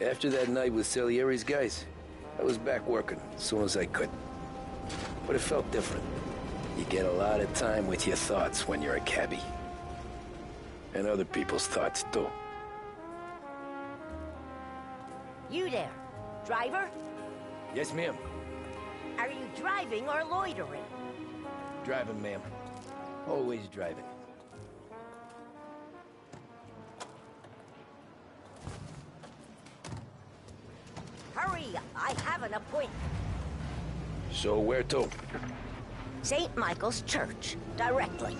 After that night with Salieri's guys, I was back working as soon as I could. But it felt different. You get a lot of time with your thoughts when you're a cabbie. And other people's thoughts, too. You there, driver? Yes, ma'am. Are you driving or loitering? Driving, ma'am. Always driving. Hurry, I have an appointment. So where to? St. Michael's Church, directly.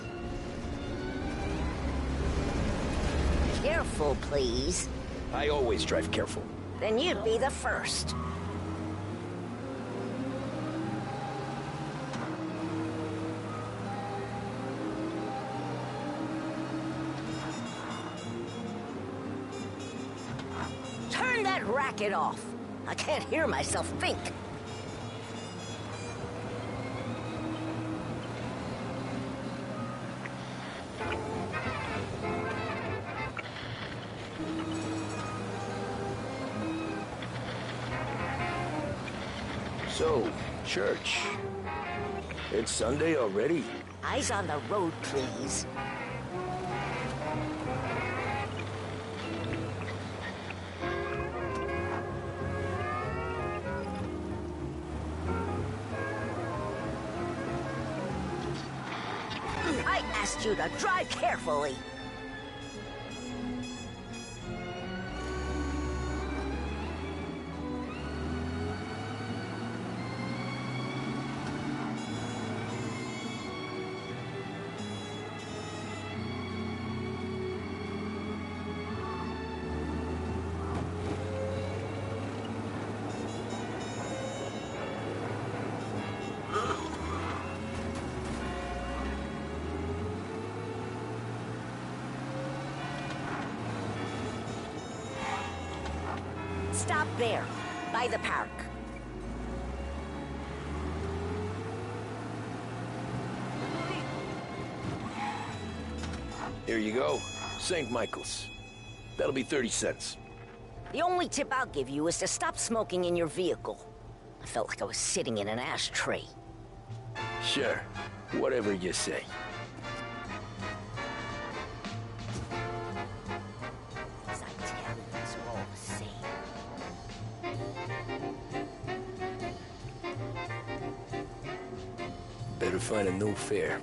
Careful, please. I always drive careful. Then you'd be the first. Turn that racket off. I can't hear myself think. So, church. It's Sunday already? Eyes on the road, please. I asked you to drive carefully. Stop there, by the park. Here you go. St. Michael's. That'll be 30 cents. The only tip I'll give you is to stop smoking in your vehicle. I felt like I was sitting in an ashtray. Sure. Whatever you say. As I tell you, it's all the same. Better find a new fare.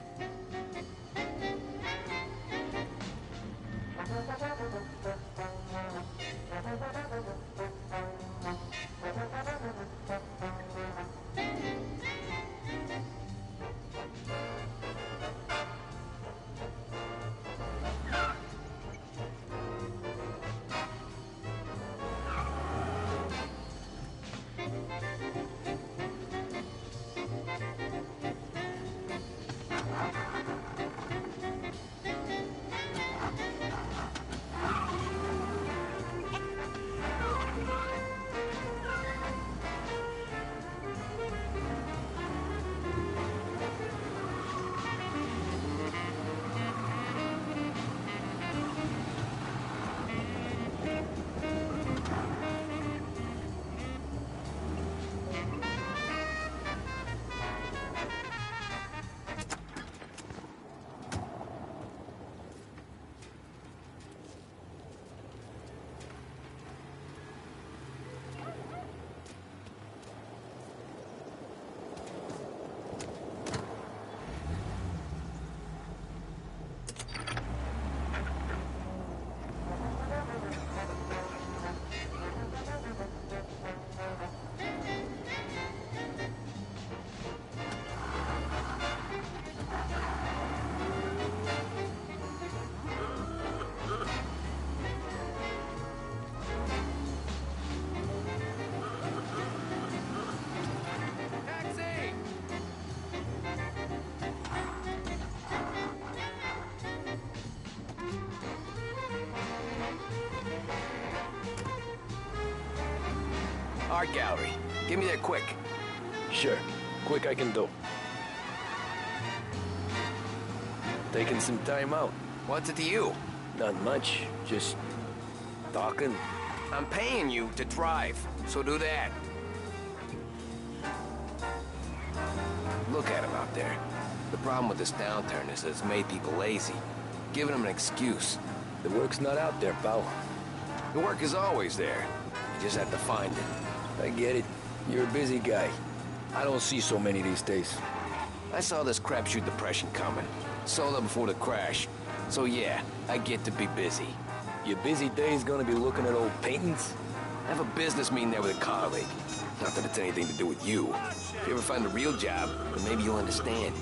Art gallery. Give me that quick. Sure. Quick I can do. Taking some time out. What's it to you? Not much. Just talking, I'm paying you to drive, so do that. Look at him out there. The problem with this downturn is that it's made people lazy, giving them an excuse. The work's not out there, pal. The work is always there. You just have to find it. I get it. You're a busy guy. I don't see so many these days. I saw this crapshoot depression coming. Sold it before the crash. So yeah, I get to be busy. Your busy day's gonna be looking at old paintings? I have a business meeting there with a colleague. Not that it's anything to do with you. If you ever find a real job, then maybe you'll understand.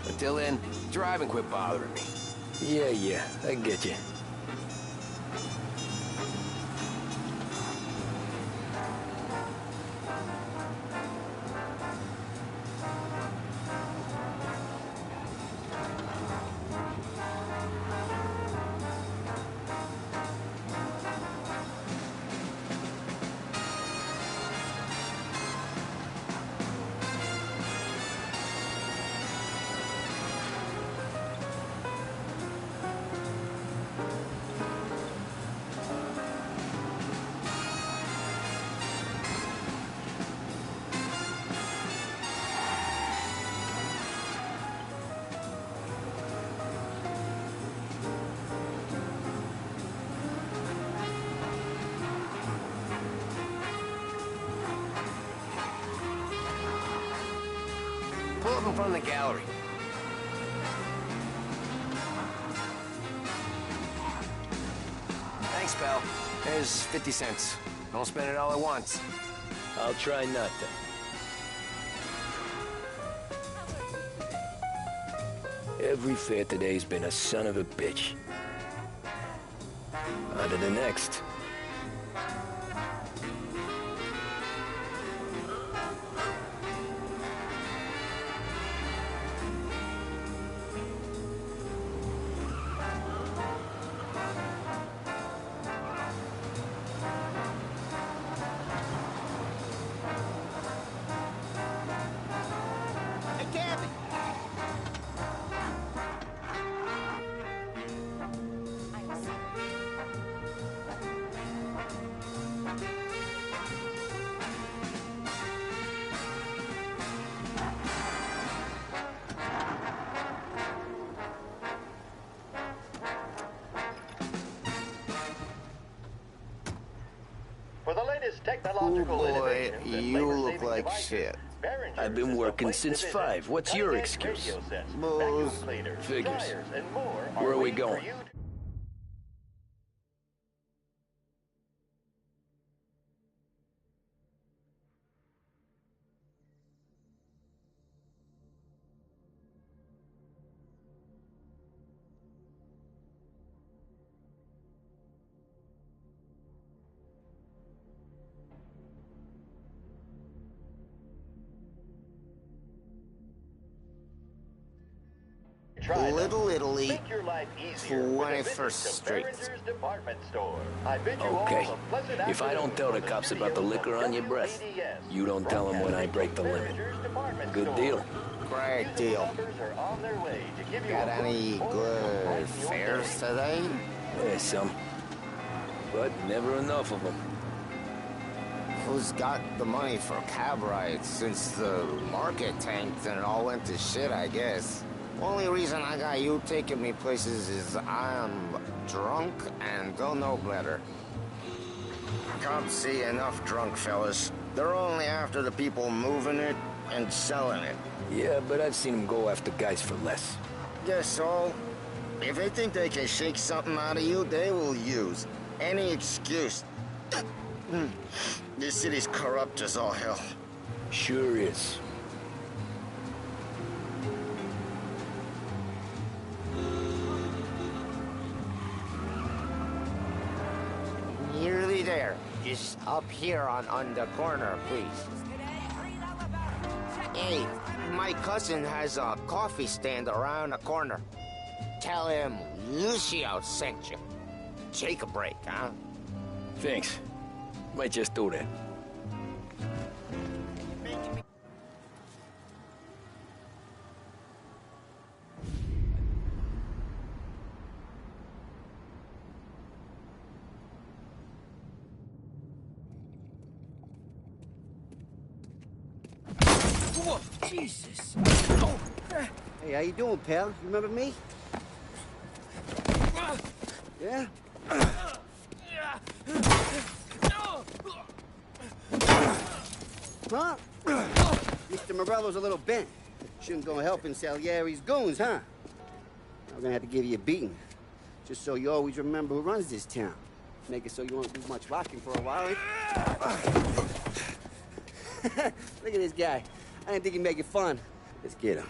Until then, drive and quit bothering me. Yeah, I get you. Pull up in front of the gallery. Thanks, pal. There's 50 cents. Don't spend it all at once. I'll try not to. Every fare today's been a son of a bitch. On to the next. Oh boy, you look like shit. I've been working since 5. What's your excuse? Booze. Figures. Where are we going? Little Italy, 21st Street. Okay. If I don't tell the cops about the liquor on your breath, you don't tell them when I break the limit. Good deal. Great deal. Got any good fares today? Yeah, some. But never enough of them. Who's got the money for cab rides since the market tanked and it all went to shit, I guess? Only reason I got you taking me places is I'm drunk and don't know better. Cops see enough drunk fellas. They're only after the people moving it and selling it. Yeah, but I've seen them go after guys for less. Guess so. If they think they can shake something out of you, they will use any excuse. This city's corrupt as all hell. Sure is. Nearly there. Just up here on the corner, please. Hey, my cousin has a coffee stand around the corner. Tell him Lucio sent you. Take a break, huh? Thanks. Might just do that. Whoa, Jesus. Hey, how you doing, pal? You remember me? Yeah? Huh? Mr. Morello's a little bent. Shouldn't go helping Salieri's goons, huh? I'm gonna have to give you a beating. Just so you always remember who runs this town. Make it so you won't do much rocking for a while. Look at this guy. I didn't think he'd make it fun. Let's get him.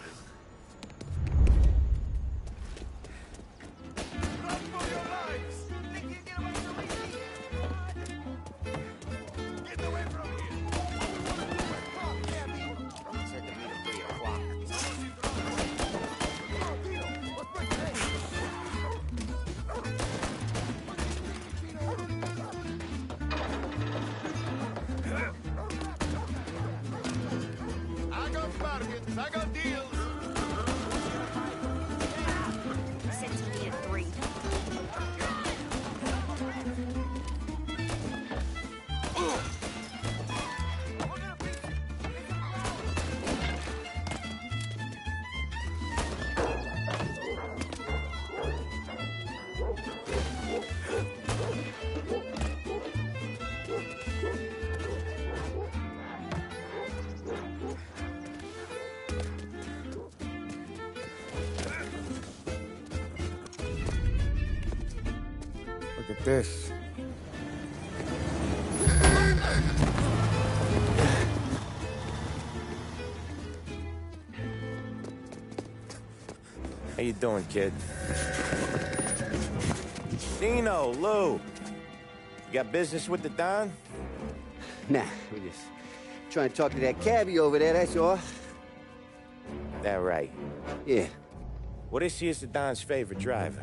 I got deals. Sent to me at 3. Look at this. How you doing, kid? Dino, Lou. You got business with the Don? Nah, we just trying to talk to that cabbie over there, that's all. That right. Yeah. Well, this here's the Don's favorite driver.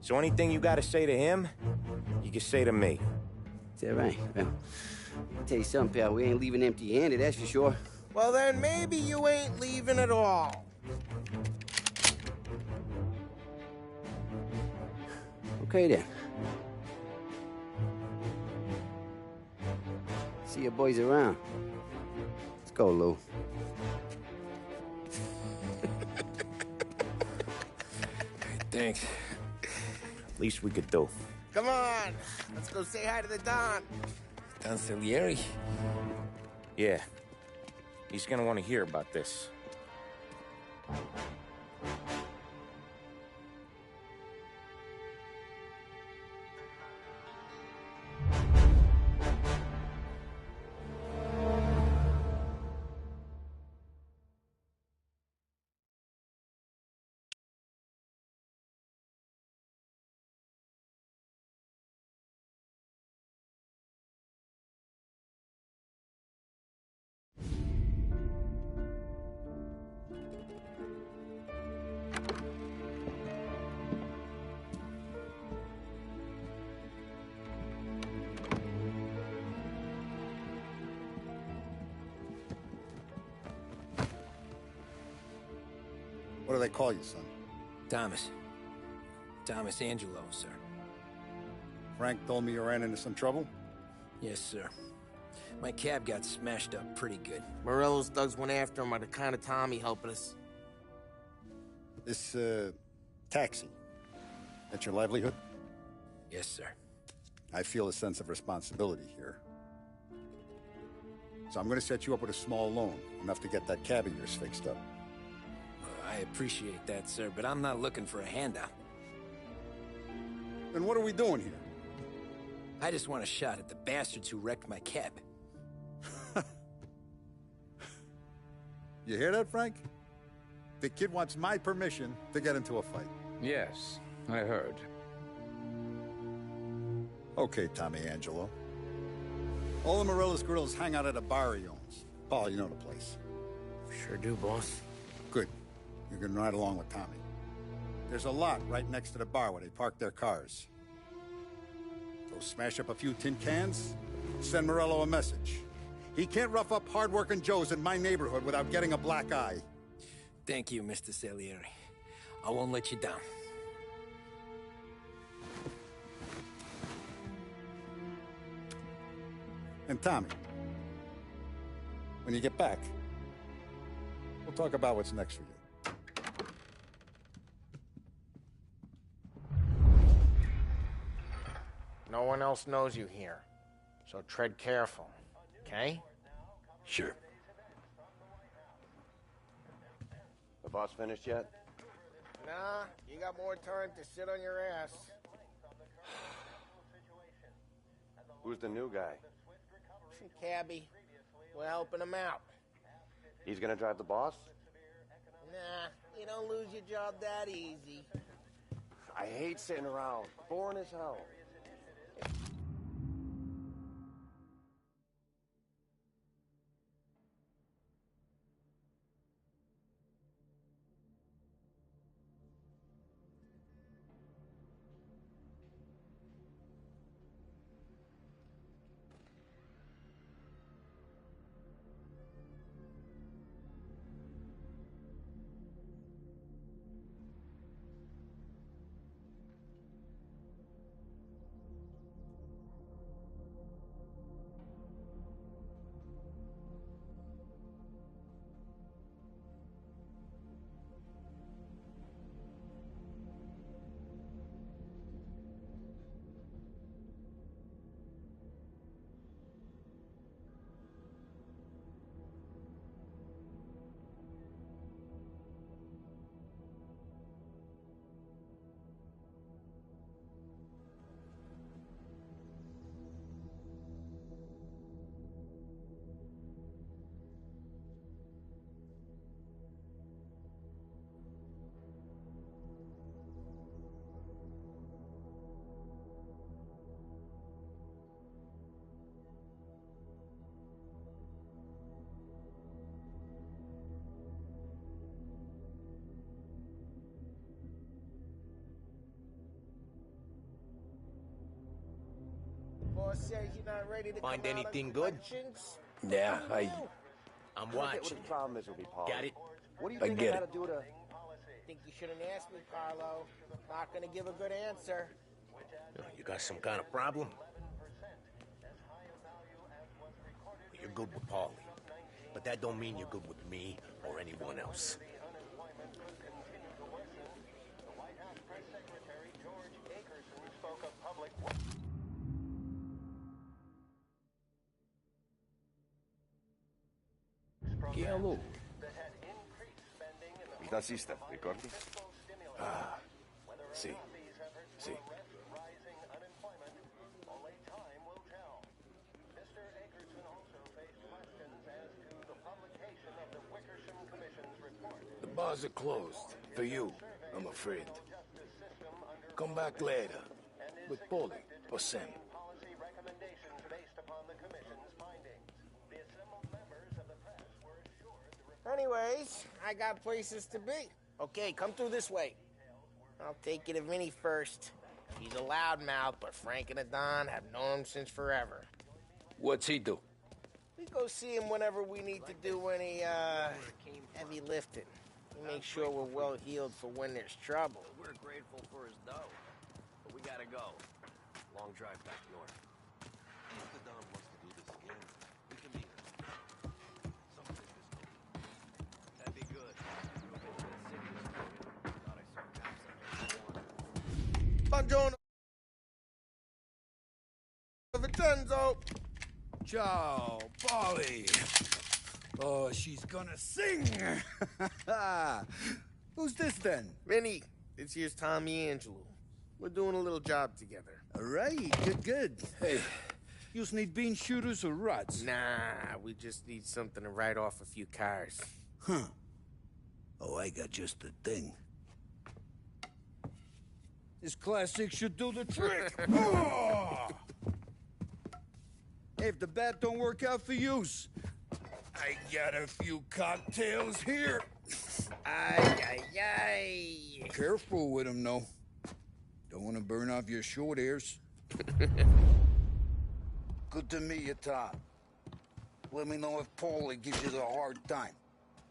So anything you gotta say to him, you can say to me. Is that right? Well, I'll tell you something, pal. We ain't leaving empty-handed, that's for sure. Well, then maybe you ain't leaving at all. Okay, then. See your boys around. Let's go, Lou. Thanks. Least we could do. Come on, let's go say hi to the Don. Don Salieri? Yeah. He's gonna want to hear about this. What do they call you, son? Thomas. Thomas Angelo, sir. Frank told me you ran into some trouble? Yes, sir. My cab got smashed up pretty good. Morello's thugs went after him by the kind of Tommy helping us. This, taxi. That's your livelihood? Yes, sir. I feel a sense of responsibility here. So I'm gonna set you up with a small loan, enough to get that cab of yours fixed up. I appreciate that, sir, but I'm not looking for a handout. Then what are we doing here? I just want a shot at the bastards who wrecked my cab. You hear that, Frank? The kid wants my permission to get into a fight. Yes, I heard. Okay, Tommy Angelo. All the Morello's girls hang out at a bar he owns. Paul, you know the place. Sure do, boss. Good. You can ride along with Tommy. There's a lot right next to the bar where they park their cars. Go smash up a few tin cans, send Morello a message. He can't rough up hard-working Joes in my neighborhood without getting a black eye. Thank you, Mr. Salieri. I won't let you down. And Tommy, when you get back, We'll talk about what's next for you. No one else knows you here, so tread careful, okay? Sure. The boss finished yet? Nah, you got more time to sit on your ass. Who's the new guy? Some cabbie. We're helping him out. He's gonna drive the boss? Nah, you don't lose your job that easy. I hate sitting around. Boring as hell. Boss says you're not ready to Find come out on anything good? collections? Yeah, I'm I get what watching. the problem is with me, Paul. Got it? What do you I think get I gotta it. do to... Think you shouldn't ask me, Carlo. Not gonna give a good answer. You got some kind of problem? You're good with Paulie, but that don't mean you're good with me or anyone else. Hello. Il tassista, ricordi? Ah, sì, sì. The bars are closed. For you, I'm afraid. Come back later. With Paulie or Sam. Anyways, I got places to be. Okay, come through this way. I'll take you to Vinny first. He's a loudmouth, but Frank and the Don have known him since forever. What's he do? We go see him whenever we need to do any, heavy lifting. He makes sure we're well healed for when there's trouble. We're grateful for his dough, but we gotta go. Long drive back north. If the Don wants to do this again, we can meet him. Something this week. That'd be good. Thought I saw cops at one. Buongiorno, Vincenzo. Ciao, Polly. Oh, she's gonna sing. Who's this then? Vinny, this here's Tommy Angelo. We're doing a little job together. All right, good. Hey, you need bean shooters or rods? Nah, we just need something to write off a few cars. Huh. Oh, I got just the thing. This classic should do the trick. Oh! Hey, if the bat don't work out for use, I got a few cocktails here. Ay. Careful with them, though. Don't want to burn off your short hairs. Good to meet you, Tom. Let me know if Paulie gives you the hard time.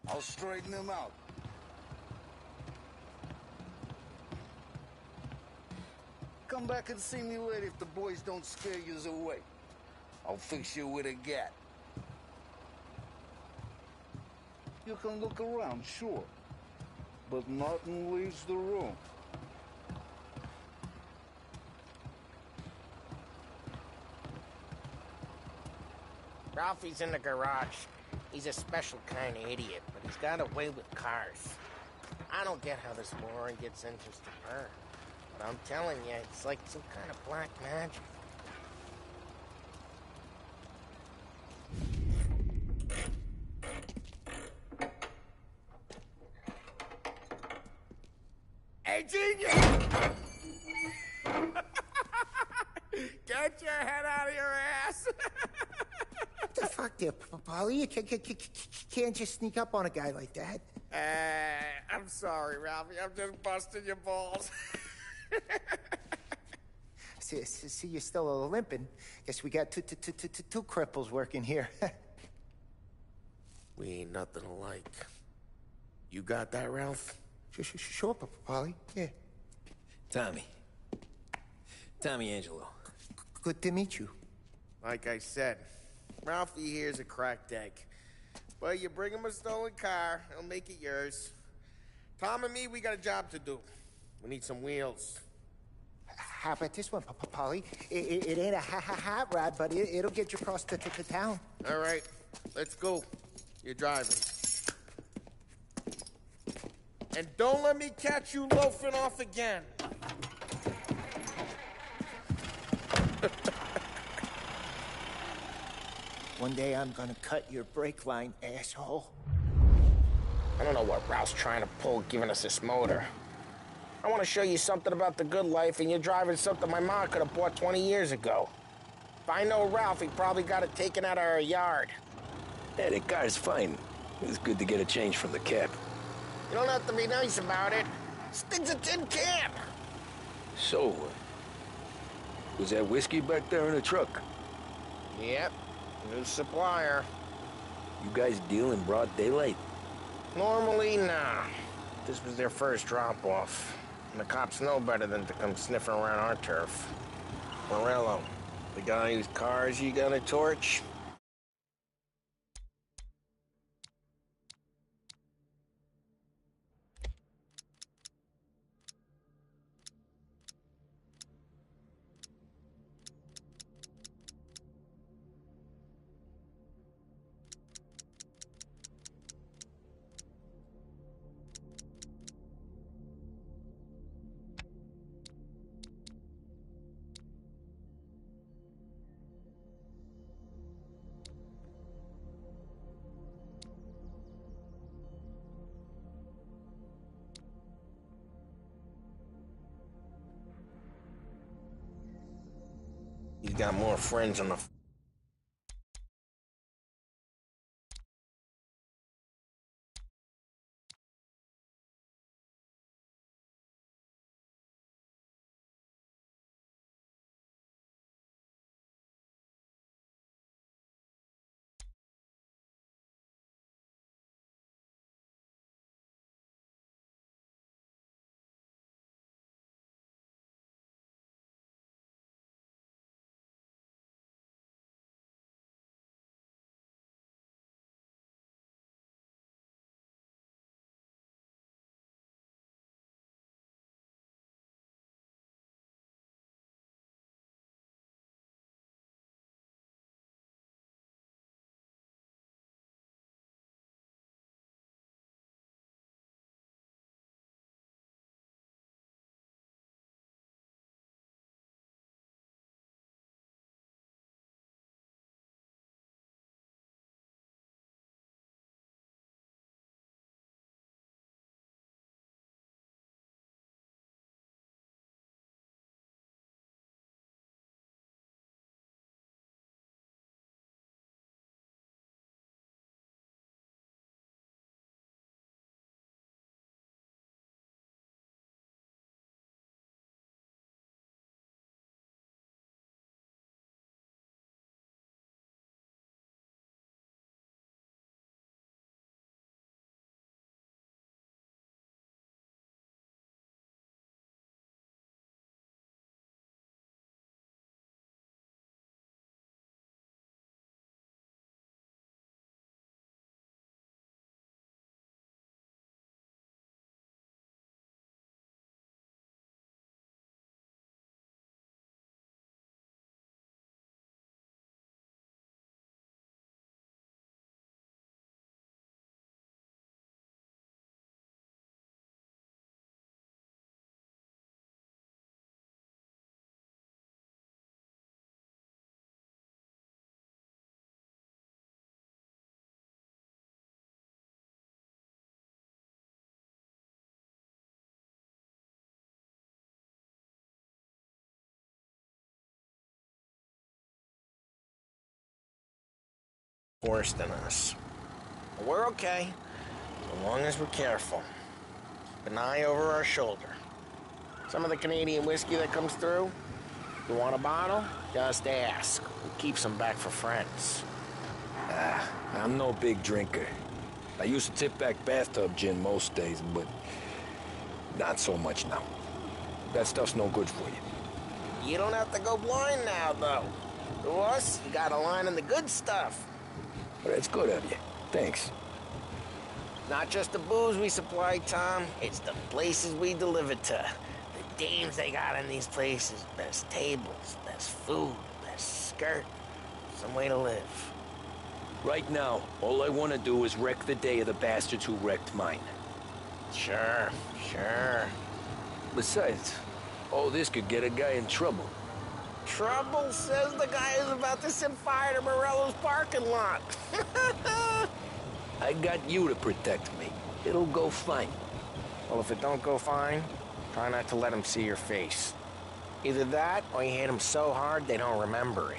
I'll straighten him out. Come back and see me later if the boys don't scare you away. I'll fix you with a gat. You can look around, sure. But nothing leaves the room. Ralphie's in the garage. He's a special kind of idiot, but he's got a way with cars. I don't get how this moron gets interest in her. But I'm telling you, it's like some kind of black magic. Hey, genius! Get your head out of your ass! What the fuck there, Polly? You can't just sneak up on a guy like that. I'm sorry, Ralphie. I'm just busting your balls. See, you're still limping. Guess we got two cripples working here. We ain't nothing alike. You got that, Ralph? Sure, Polly. Yeah. Tommy. Tommy Angelo. Good to meet you. Like I said, Ralphie here's a cracked egg. But you bring him a stolen car, he'll make it yours. Tom and me, we got a job to do. We need some wheels. How about this one, Polly? It ain't a hot rod, but it'll get you across to town. All right, let's go. You're driving. And don't let me catch you loafing off again. One day I'm gonna cut your brake line, asshole. I don't know what Ralph's trying to pull giving us this motor. I want to show you something about the good life, and you're driving something my mom could have bought 20 years ago. If I know Ralph, he probably got it taken out of our yard. Yeah, the car's fine. It's good to get a change from the cab. You don't have to be nice about it. This thing's a tin can. So, was that whiskey back there in the truck? Yep, new supplier. You guys deal in broad daylight? Normally, nah. This was their first drop-off. And the cops know better than to come sniffing around our turf. Morello, the guy whose cars you got a torch? He's got more friends on the worse than us. But we're okay, as long as we're careful. Keep an eye over our shoulder. Some of the Canadian whiskey that comes through, you want a bottle? Just ask. We keep some back for friends. I'm no big drinker. I used to tip back bathtub gin most days, but not so much now. That stuff's no good for you. You don't have to go blind now, though. To us, you got a line in the good stuff. But it's good of you. Thanks. Not just the booze we supply, Tom. It's the places we deliver to. The dames they got in these places. Best tables, best food, best skirt. Some way to live. Right now, all I want to do is wreck the day of the bastards who wrecked mine. Sure. Besides, all this could get a guy in trouble. Trouble, says the guy who's about to set fire to Morello's parking lot. I got you to protect me. It'll go fine. Well, if it don't go fine, try not to let him see your face. Either that, or you hit him so hard they don't remember it.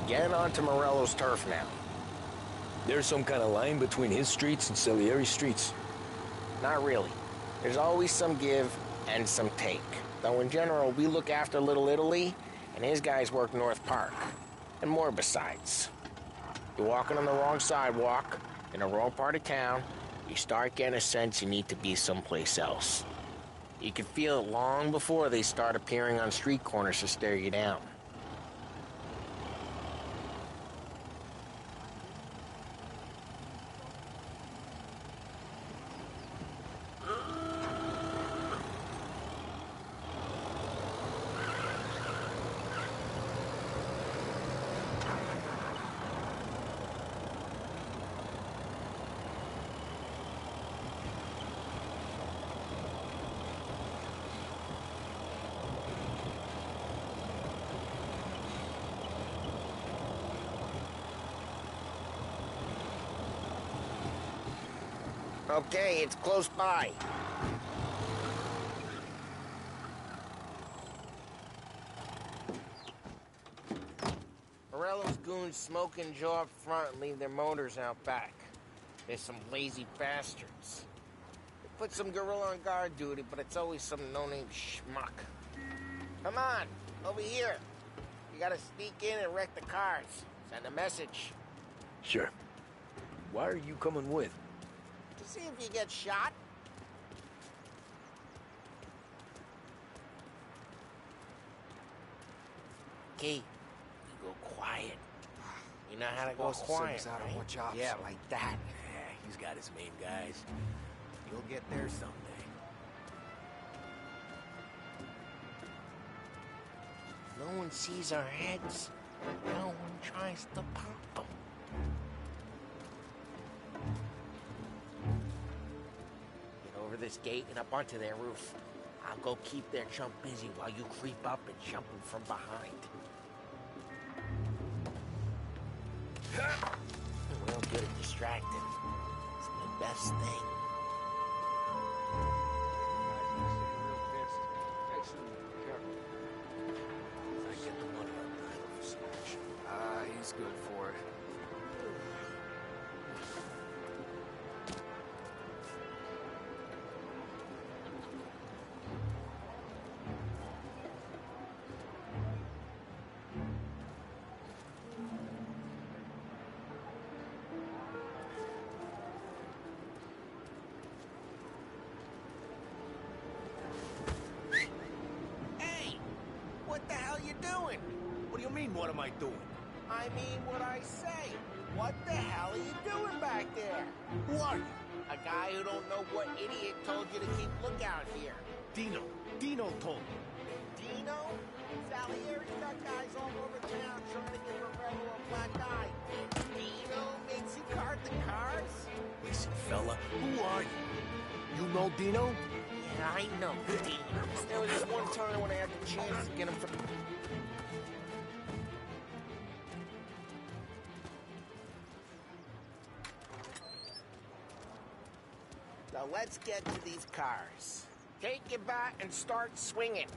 Getting onto Morello's turf now. There's some kind of line between his streets and Salieri's streets. Not really. There's always some give and some take. Though in general, we look after Little Italy, and his guys work North Park. And more besides. You're walking on the wrong sidewalk, in the wrong part of town, you start getting a sense you need to be someplace else. You can feel it long before they start appearing on street corners to stare you down. Okay, it's close by. Morello's goons smoke and jaw up front and leave their motors out back. They're some lazy bastards. They put some gorilla on guard duty, but it's always some no-name schmuck. Come on, over here. You gotta sneak in and wreck the cars. Send a message. Sure. Why are you coming with? To see if you get shot. Okay, you go quiet. You know how to go quiet, right? Yeah, like that. Yeah, he's got his main guys. You'll get there someday. No one sees our heads. No one tries to pop them. Get over this gate and up onto their roof. I'll go keep their chump busy while you creep up and jump him from behind. We're real good at distracting. It's the best thing. I get the money on the for smash. He's good for it. What the hell you doing? What do you mean, what am I doing? I mean what I say. What the hell are you doing back there? Who are you? A guy who don't know what idiot told you to keep lookout here. Dino. Dino told me. Dino? Salieri's got guys all over town trying to get Morello a black eye. Dino makes you cart the car? fella. Who are you? You know Dino? Yeah, I know, Dino. There was this one time when I had the chance to get him from... Now let's get to these cars. Take your bat and start swinging.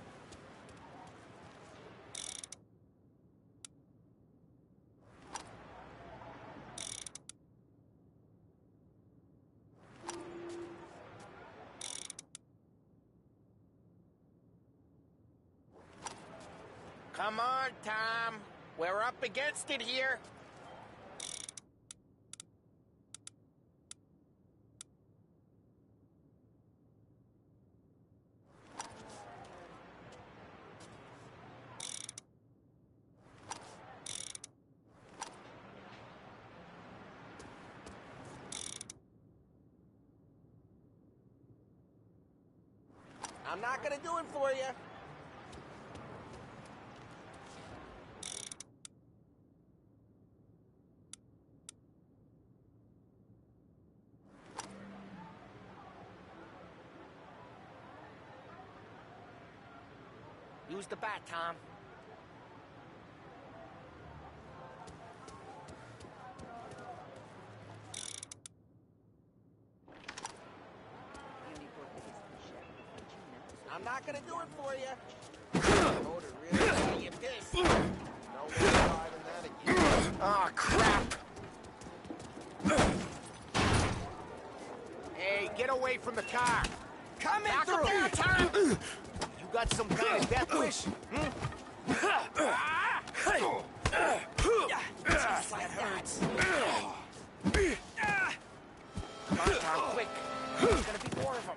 Come on, Tom. We're up against it here. I'm not gonna do it for you. Use the bat, Tom. I'm not gonna do it for you. Motor really got you pissed. No way driving that again. Oh, crap. Hey, get away from the car. Come in through. Down, Tom. You got some kind of death wish? Just like that. Come on, Tom, quick. There's gonna be more of them.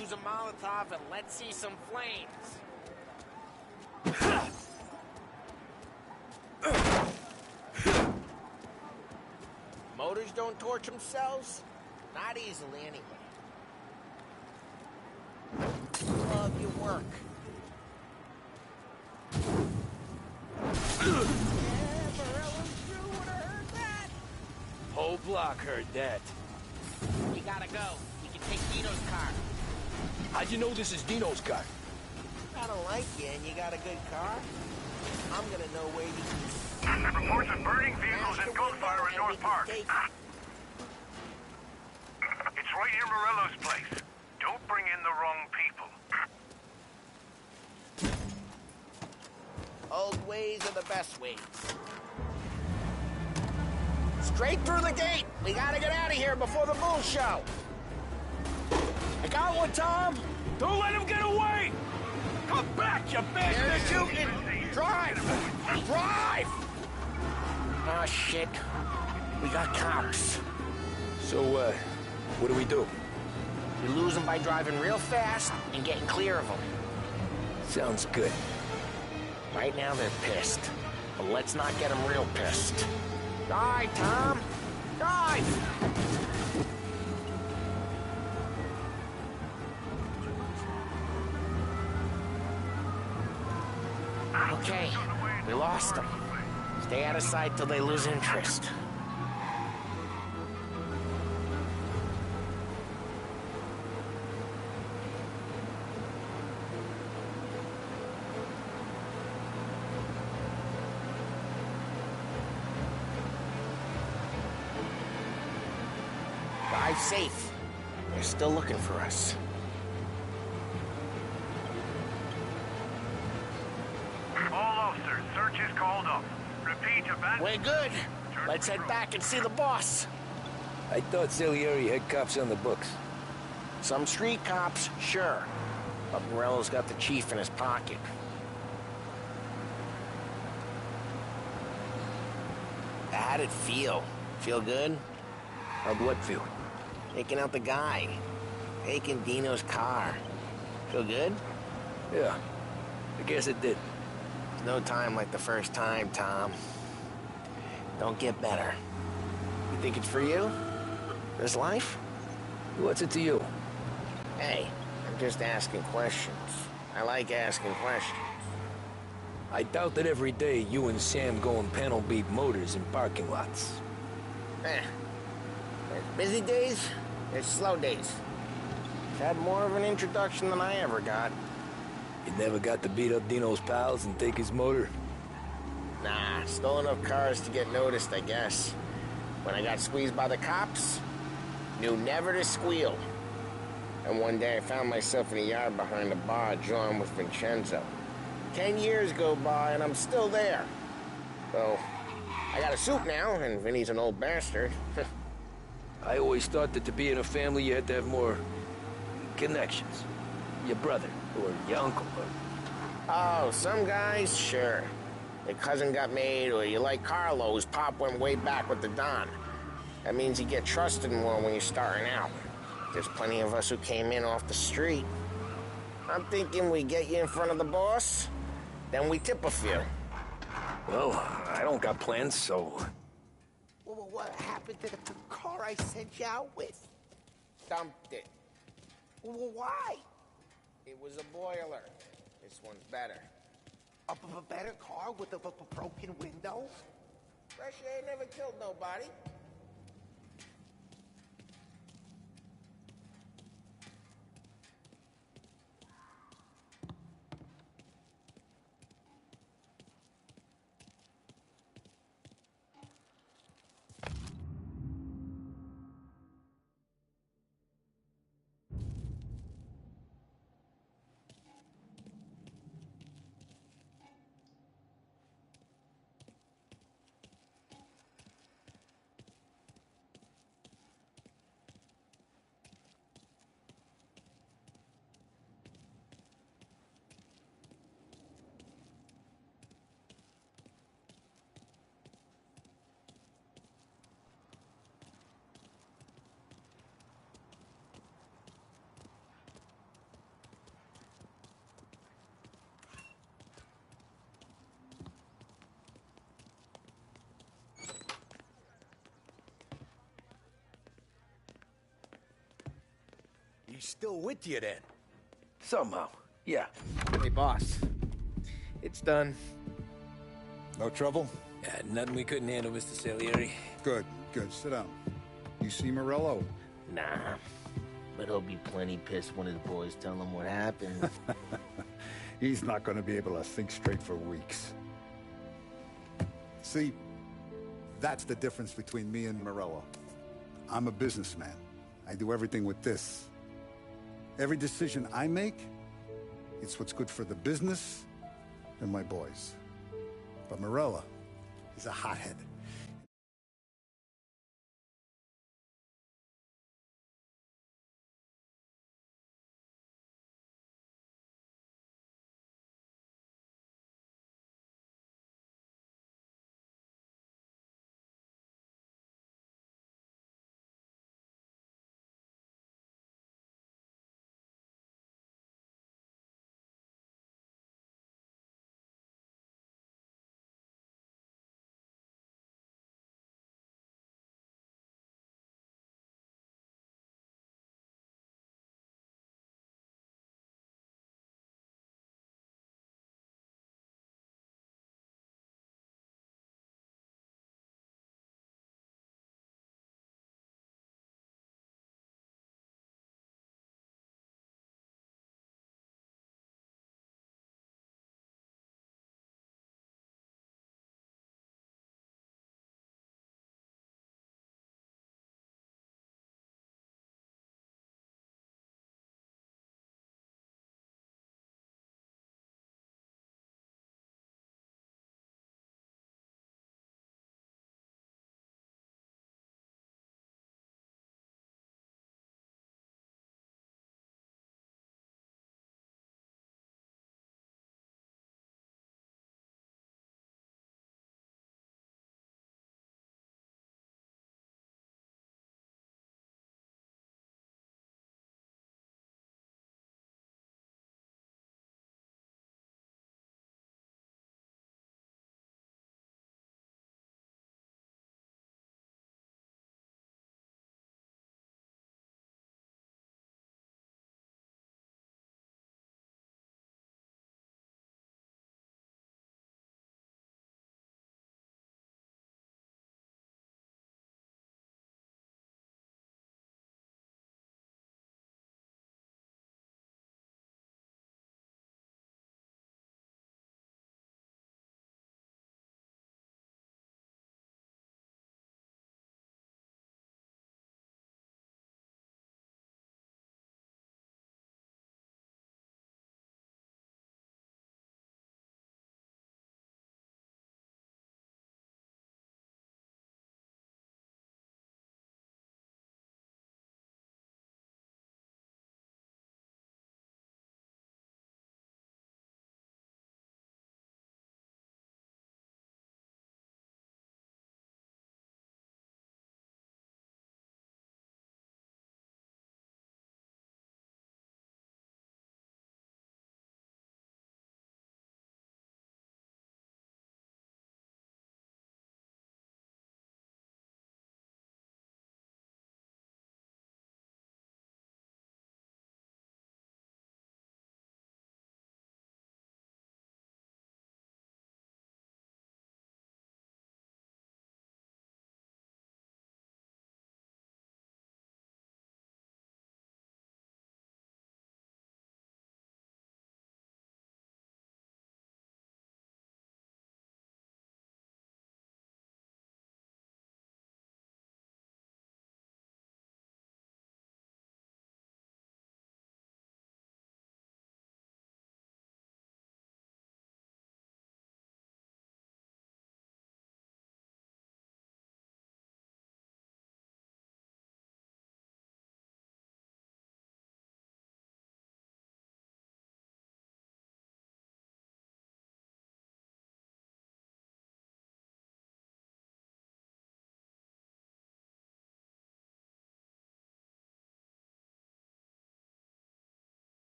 Use a Molotov and let's see some flames. Motors don't torch themselves? Not easily, anyway. Love your work. Whole block heard that. We gotta go. We can take Dino's car. How'd you know this is Dino's car? I don't like you and you got a good car. I'm gonna know where you... Reports of burning vehicles and gunfire in North Park. It's right near Morello's place. Don't bring in the wrong people. Old ways are the best ways. Straight through the gate. We gotta get out of here before the bull show. I got one, Tom. Don't let him get away! Come back, you bastard! They're shooting! Drive! Drive! Oh, shit. We got cops. So, what do we do? We lose them by driving real fast and getting clear of them. Sounds good. Right now they're pissed. But let's not get them real pissed. Drive, Tom! Drive! Okay, we lost them. Stay out of sight till they lose interest. Drive safe. They're still looking for us. All officers, search is called off. Repeat, We're good. Let's head back and see the boss. I thought Salieri had cops on the books. Some street cops, sure. But Morello's got the chief in his pocket. How'd it feel? Feel good? How'd what feel? Taking out the guy. Taking Dino's car. Feel good? Yeah, I guess it did. There's no time like the first time, Tom. Don't get better. You think it's for you? This life? What's it to you? Hey, I'm just asking questions. I like asking questions. I doubt that every day you and Sam go and panel beat motors in parking lots. Busy days, It's slow days. Had more of an introduction than I ever got. You never got to beat up Dino's pals and take his motor? Nah, stole enough cars to get noticed, I guess. When I got squeezed by the cops, knew never to squeal. And one day I found myself in a yard behind the bar, drawing with Vincenzo. 10 years go by and I'm still there. So, I got a suit now, and Vinny's an old bastard. I always thought that to be in a family you had to have more connections. Your brother, or your uncle, or... Oh, some guys, sure. Your cousin got made, or you like Carlos, Pop went way back with the Don. That means you get trusted more when you're starting out. There's plenty of us who came in off the street. I'm thinking we get you in front of the boss, then we tip a few. Well, I don't got plans, so... Well, what happened to the car I sent you out with? Dumped it. Well, why? It was a boiler. This one's better. A better car with a broken window? Fresh air never killed nobody. He's still with you then? Somehow, yeah. Hey, boss. It's done. No trouble? Nothing we couldn't handle, Mr. Salieri. Good, good. Sit down. You see Morello? Nah, but he'll be plenty pissed when his boys tell him what happened. He's not going to be able to think straight for weeks. See, that's the difference between me and Morello. I'm a businessman. I do everything with this. Every decision I make, it's what's good for the business and my boys. But Morello is a hothead.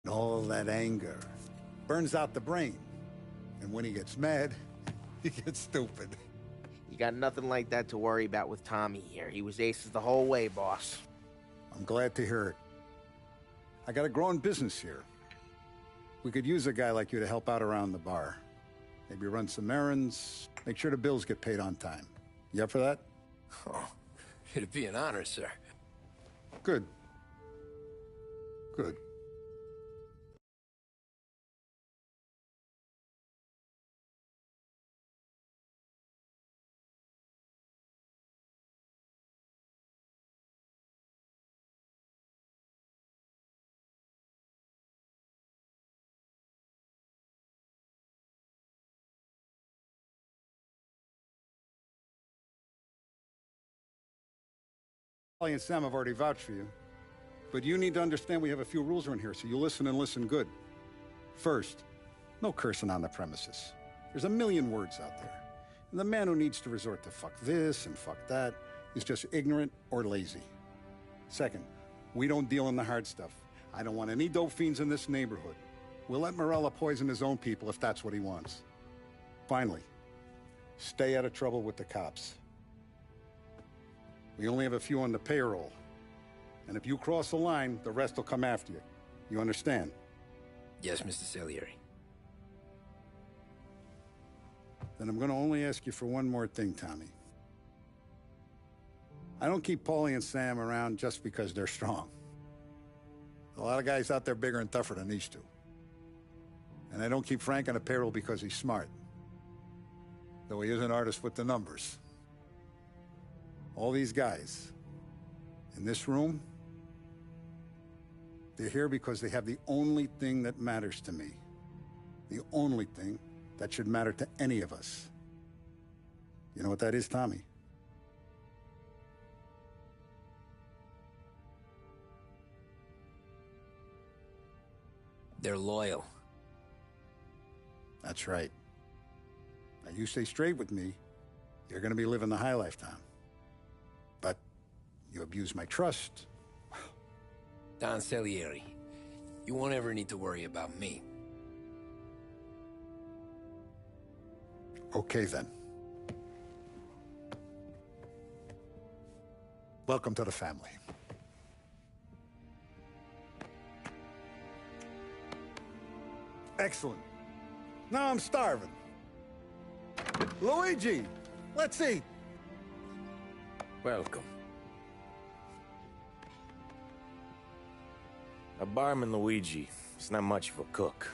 All that anger burns out the brain. And when he gets mad, he gets stupid. You got nothing like that to worry about with Tommy here. He was aces the whole way, boss. I'm glad to hear it. I got a growing business here. We could use a guy like you to help out around the bar. Maybe run some errands, make sure the bills get paid on time. You up for that? Oh, it'd be an honor, sir. Good. Good. Holly and Sam have already vouched for you. But you need to understand we have a few rules around here, so you listen and listen good. First, no cursing on the premises. There's a million words out there. And the man who needs to resort to fuck this and fuck that is just ignorant or lazy. Second, we don't deal in the hard stuff. I don't want any dope fiends in this neighborhood. We'll let Morella poison his own people if that's what he wants. Finally, stay out of trouble with the cops. We only have a few on the payroll. And if you cross the line, the rest will come after you. You understand? Yes, Mr. Salieri. Then I'm going to only ask you for one more thing, Tommy. I don't keep Paulie and Sam around just because they're strong. A lot of guys out there bigger and tougher than these two. And I don't keep Frank on the payroll because he's smart. Though he is an artist with the numbers. All these guys in this room, they're here because they have the only thing that matters to me. The only thing that should matter to any of us. You know what that is, Tommy? They're loyal. That's right. Now you stay straight with me, you're gonna be living the high life, Tom. But you abuse my trust. Don Salieri, you won't ever need to worry about me. Okay, then. Welcome to the family. Excellent. Now I'm starving. Luigi, let's eat. Welcome. A barman Luigi is not much of a cook.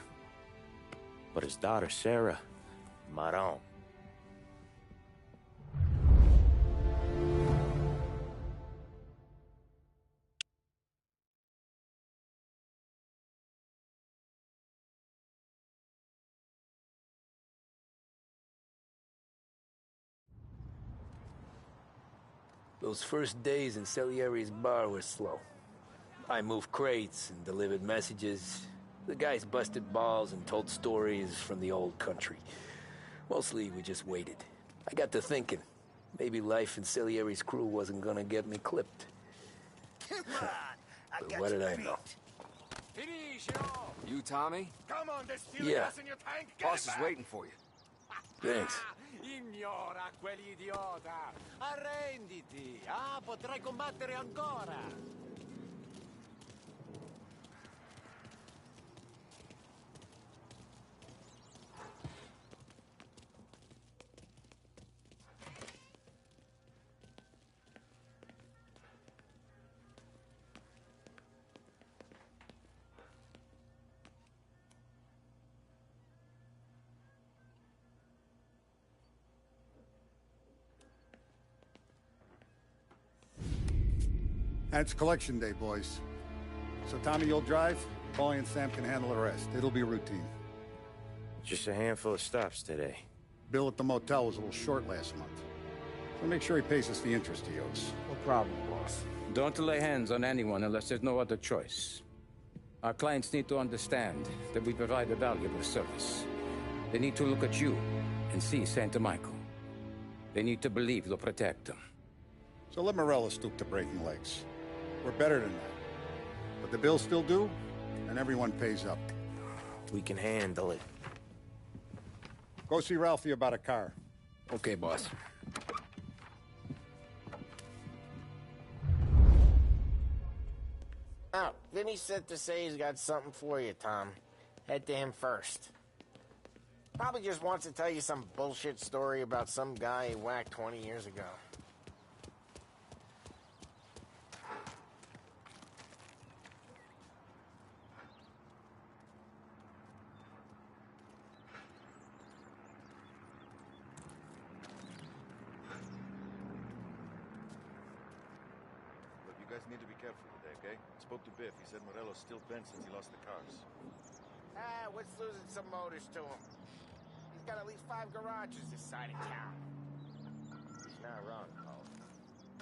But his daughter Sarah, Maron. Those first days in Salieri's bar were slow. I moved crates and delivered messages. The guys busted balls and told stories from the old country. Mostly, we just waited. I got to thinking, maybe life in Salieri's crew wasn't gonna get me clipped. Come on, But what did I know? You, Tommy? Come on, there's still Yeah. gas in your tank. Get Boss it is back. waiting for you. Thanks. Ignora quell'idiota! Arrenditi! Ah, potrai combattere ancora! And it's collection day, boys. So Tommy, you'll drive. Paulie and Sam can handle the rest. It'll be routine. Just a handful of stops today. Bill at the motel was a little short last month. So make sure he pays us the interest he owes. No problem, boss. Don't lay hands on anyone unless there's no other choice. Our clients need to understand that we provide a valuable service. They need to look at you and see Santa Michael. They need to believe you'll protect them. So let Morella stoop to breaking legs. We're better than that. But the bill's still due, and everyone pays up. We can handle it. Go see Ralphie about a car. Okay, boss. Oh, Vinny said to say he's got something for you, Tom. Head to him first. Probably just wants to tell you some bullshit story about some guy he whacked 20 years ago. Look, you guys need to be careful today, okay? Spoke to Biff. He said Morello's still bent since he lost the cars. What's losing some motors to him? He's got at least 5 garages this side of town. He's not wrong, Paul.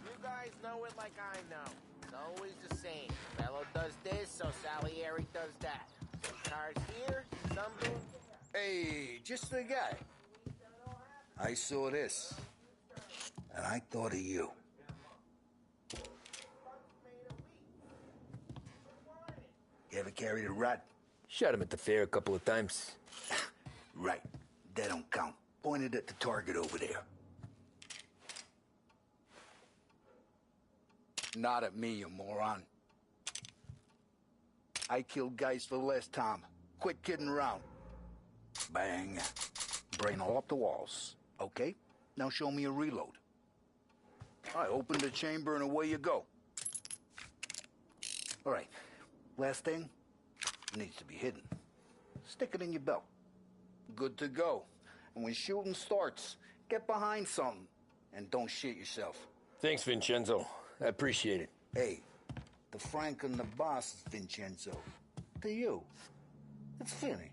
You guys know it like I know. It's always the same. Fellow does this, so Salieri does that. Some cars here, some do there. Hey, just the guy. I saw this, and I thought of you. You ever carried a rat? Shot him at the fair a couple of times. Right. That don't count. Pointed at the target over there. Not at me, you moron. I killed guys for less time. Quit kidding around. Bang. Brain all up the walls. Okay? Now show me a reload. I opened the chamber and away you go. All right. Last thing. Needs to be hidden. Stick it in your belt. Good to go. And when shooting starts, get behind something and don't shit yourself. Thanks, Vincenzo. I appreciate it. Hey, the Frank and the boss, Vincenzo. To you, it's Vinny.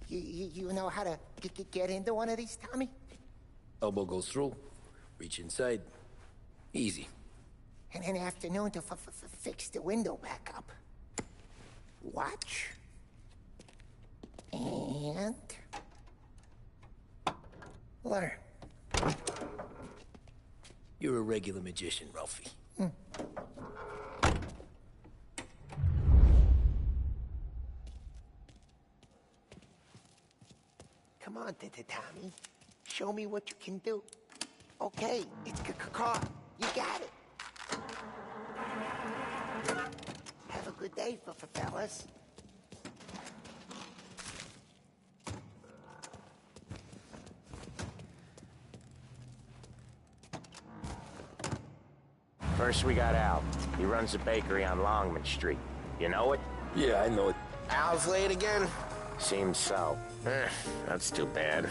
You know how to get into one of these, Tommy? Elbow goes through. Reach inside. Easy. And an afternoon to fix the window back up. Watch. And... learn. You're a regular magician, Ralphie. Come on, Tommy. Show me what you can do. Okay, it's car. You got it. Have a good day, fellas. First we got Al. He runs a bakery on Longman Street. You know it? Yeah, I know it. Al's late again? Seems so. That's too bad.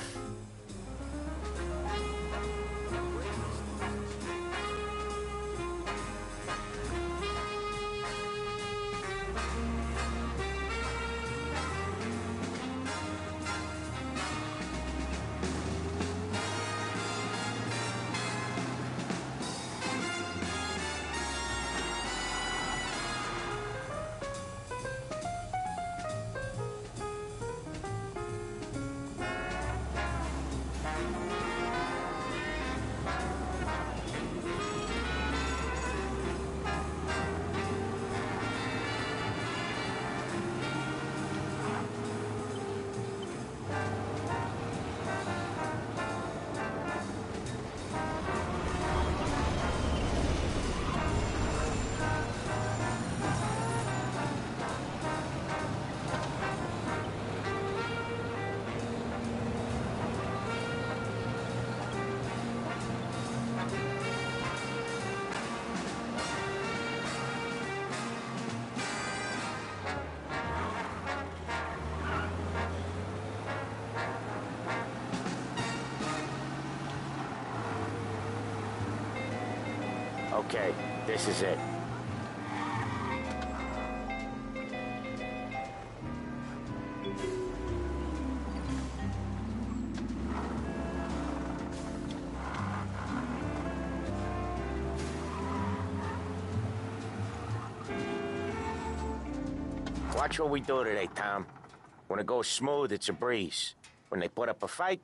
Okay, this is it. Watch what we do today, Tom. When it goes smooth, it's a breeze. When they put up a fight,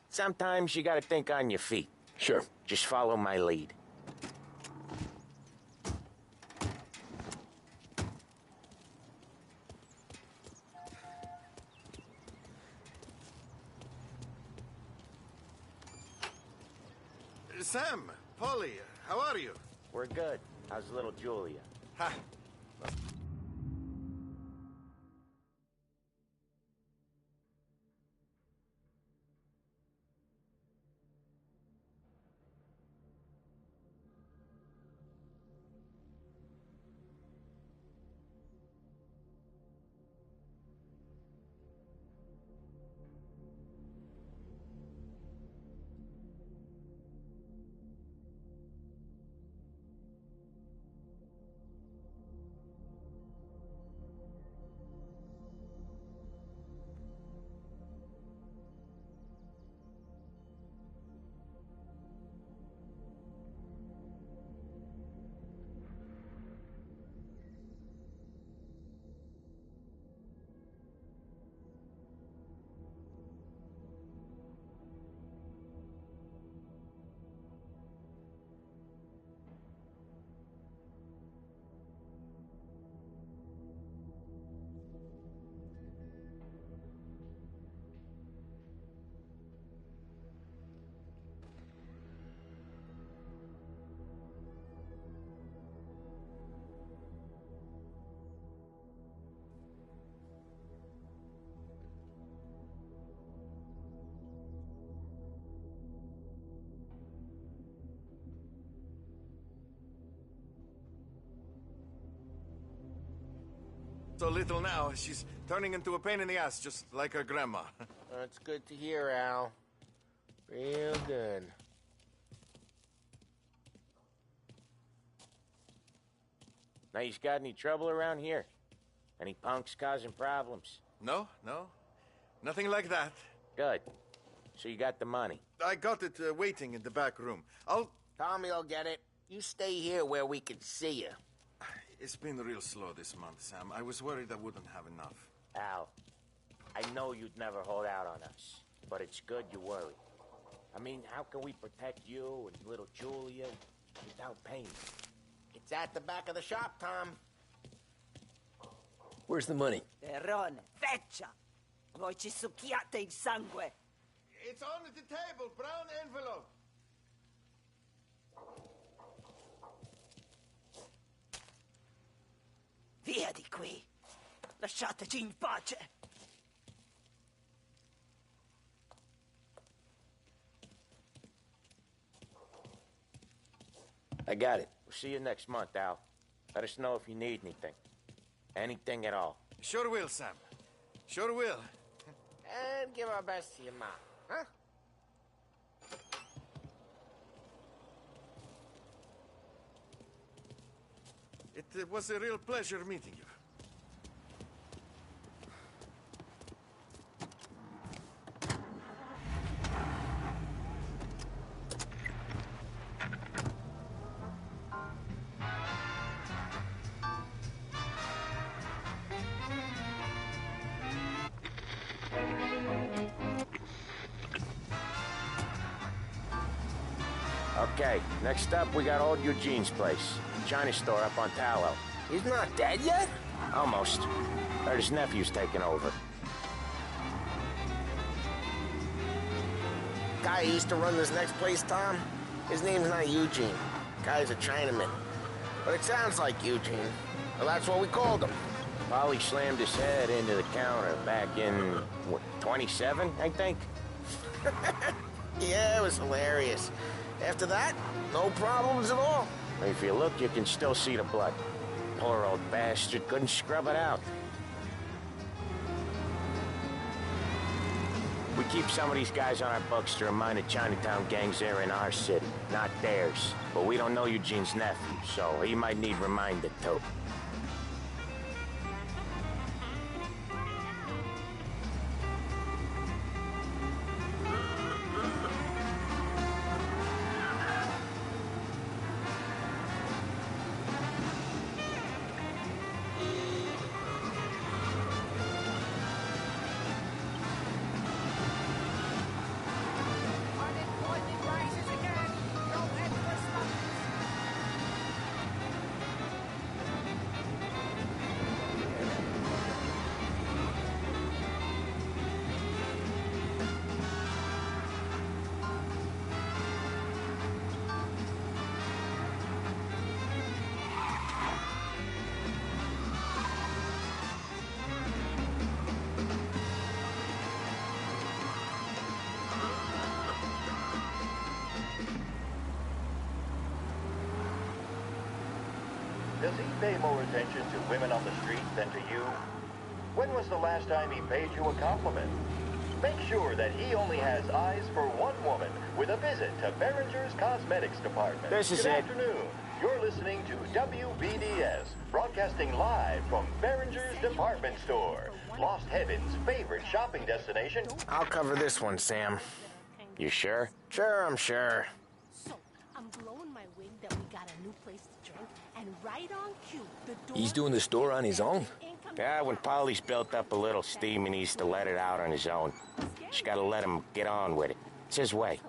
sometimes you gotta think on your feet. Sure. Just follow my lead. Sam, Polly, how are you? We're good. How's little Julia? Ha! So little now, she's turning into a pain in the ass, just like her grandma. That's good to hear, Al. Real good. Now, you got any trouble around here? Any punks causing problems? No. Nothing like that. Good. So you got the money? I got it waiting in the back room. Tommy'll get it. You stay here where we can see you. It's been real slow this month, Sam. I was worried I wouldn't have enough. Al, I know you'd never hold out on us, but it's good you worry. I mean, how can we protect you and little Julia without pain? It's at the back of the shop, Tom. Where's the money? Terrone, feccia! Voi ci succhiate il sangue! It's on the table, brown envelope. Via di qui! Lasciateci in pace! I got it. We'll see you next month, Al. Let us know if you need anything. Anything at all. Sure will, Sam. Sure will. And give our best to your mom, huh? It was a real pleasure meeting you. Okay, next up, we got old Eugene's place. China store up on Tallow. He's not dead yet? Almost. Heard his nephew's taking over. Guy who used to run this next place, Tom? His name's not Eugene. Guy's a Chinaman. But it sounds like Eugene. Well, that's what we called him. Polly slammed his head into the counter back in, what, 27, I think? Yeah, it was hilarious. After that, no problems at all. If you look, you can still see the blood. Poor old bastard couldn't scrub it out. We keep some of these guys on our books to remind the Chinatown gangs they're in our city, not theirs. But we don't know Eugene's nephew, so he might need reminded too. Does he pay more attention to women on the street than to you? When was the last time he paid you a compliment? Make sure that he only has eyes for one woman with a visit to Behringer's Cosmetics Department. This is Good it. afternoon. You're listening to WBDS, broadcasting live from Behringer's Department Store, Lost Heaven's favorite shopping destination. I'll cover this one, Sam. You sure? Sure, I'm sure. So, I'm blowing my wig that we got a new place to drink, and right on cue, the door... He's doing the store on his own? Yeah, when Polly's built up a little steam, he needs to let it out on his own. Just gotta let him get on with it. It's his way.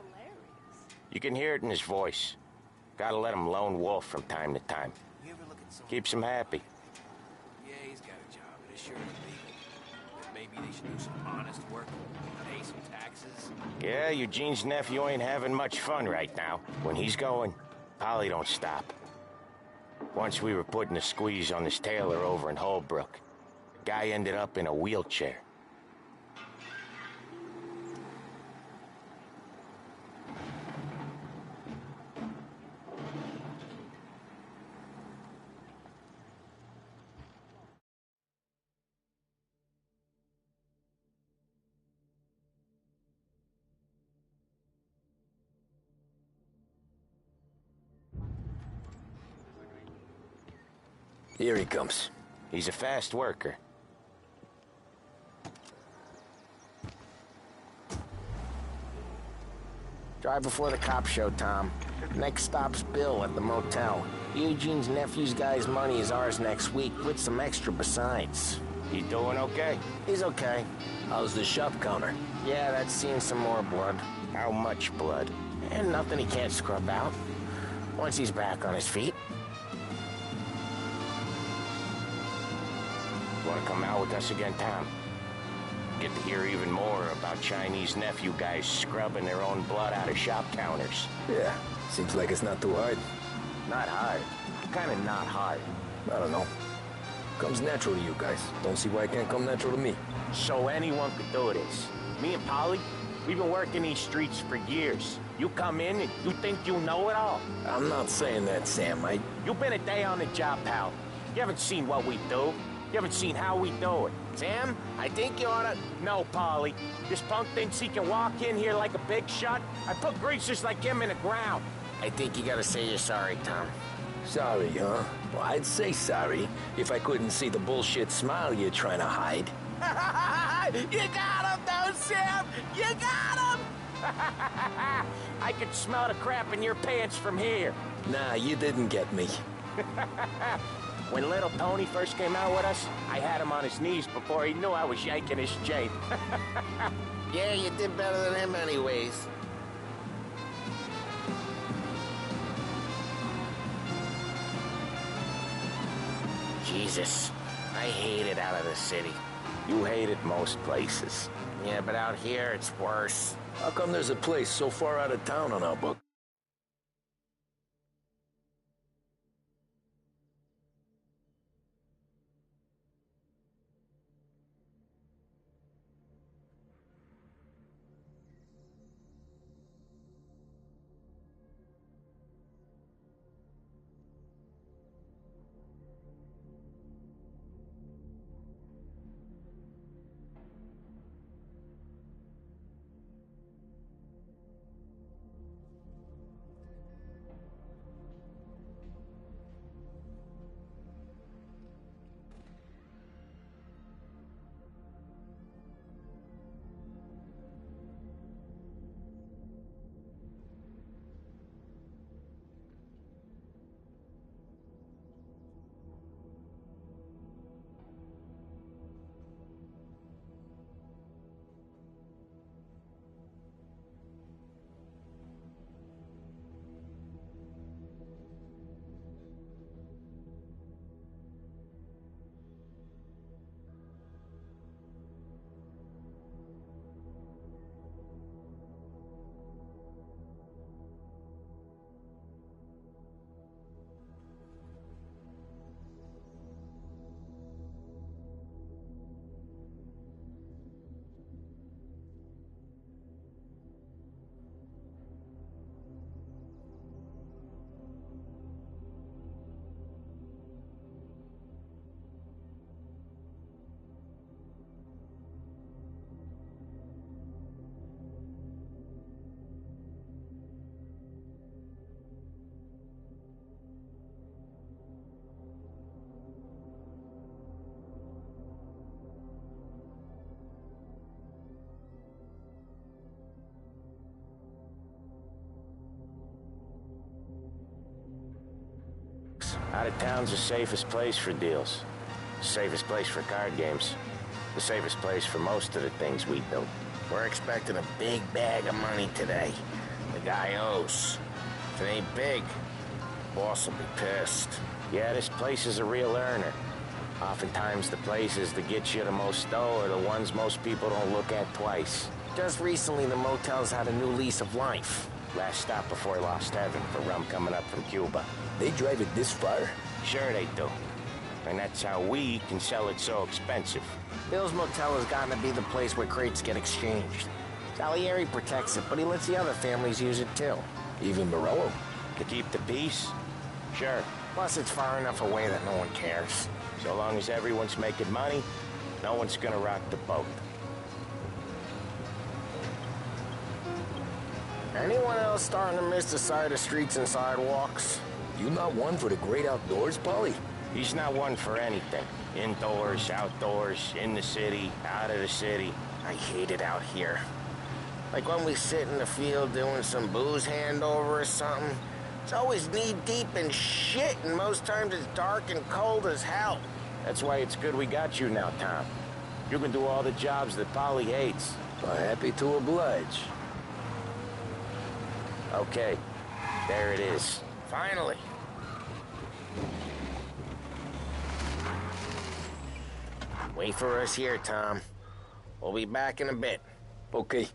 You can hear it in his voice. Gotta let him lone wolf from time to time. Keeps him happy. Yeah, he's got a job. It assures people that maybe they should do some honest work, pay some taxes. Yeah, Eugene's nephew ain't having much fun right now. When he's going, Polly don't stop. Once we were putting a squeeze on this tailor over in Holbrook. Guy ended up in a wheelchair. Here he comes. He's a fast worker. Drive before the cops show, Tom. Next stop's Bill at the motel. Eugene's nephew's guy's money is ours next week, with some extra besides. He doing okay? He's okay. How's the shop counter? Yeah, that's seen some more blood. How much blood? And nothing he can't scrub out. Once he's back on his feet. Want to come out with us again, Tom? Get to hear even more about Chinese nephew guys scrubbing their own blood out of shop counters. Yeah, seems like it's not too hard. Not hard. Kind of not hard. I don't know. Comes natural to you guys. Don't see why it can't come natural to me. So anyone could do this. Me and Polly, we've been working these streets for years. You come in and you think you know it all. I'm not saying that, Sam. You've been a day on the job, pal. You haven't seen what we do. You haven't seen how we do it. Sam, I think you oughta... No, Polly. This punk thinks he can walk in here like a big shot. I put greasers like him in the ground. I think you gotta say you're sorry, Tom. Sorry, huh? Well, I'd say sorry if I couldn't see the bullshit smile you're trying to hide. You got him, though, Sam! You got him! I could smell the crap in your pants from here. Nah, you didn't get me. When little Tony first came out with us, I had him on his knees before he knew I was yanking his chain. Yeah, you did better than him anyways. Jesus, I hate it out of the city. You hate it most places. Yeah, but out here, it's worse. How come there's a place so far out of town on our book? Out of town's the safest place for deals. The safest place for card games. The safest place for most of the things we do. We're expecting a big bag of money today. The guy owes. If it ain't big, boss will be pissed. Yeah, this place is a real earner. Oftentimes the places that get you the most dough are the ones most people don't look at twice. Just recently, the motel's had a new lease of life. Last stop before Lost Heaven for rum coming up from Cuba. They drive it this far? Sure they do. And that's how we can sell it so expensive. Bill's Motel has gotten to be the place where crates get exchanged. Salieri protects it, but he lets the other families use it too. Even Morello? To keep the peace? Sure. Plus, it's far enough away that no one cares. So long as everyone's making money, no one's gonna rock the boat. Anyone else starting to miss the side of streets and sidewalks? You not one for the great outdoors, Paulie? He's not one for anything. Indoors, outdoors, in the city, out of the city. I hate it out here. Like when we sit in the field doing some booze handover or something. It's always knee-deep in shit, and most times it's dark and cold as hell. That's why it's good we got you now, Tom. You can do all the jobs that Polly hates. Well, happy to oblige. Okay, there it is. Finally. Wait for us here, Tom. We'll be back in a bit. Okay.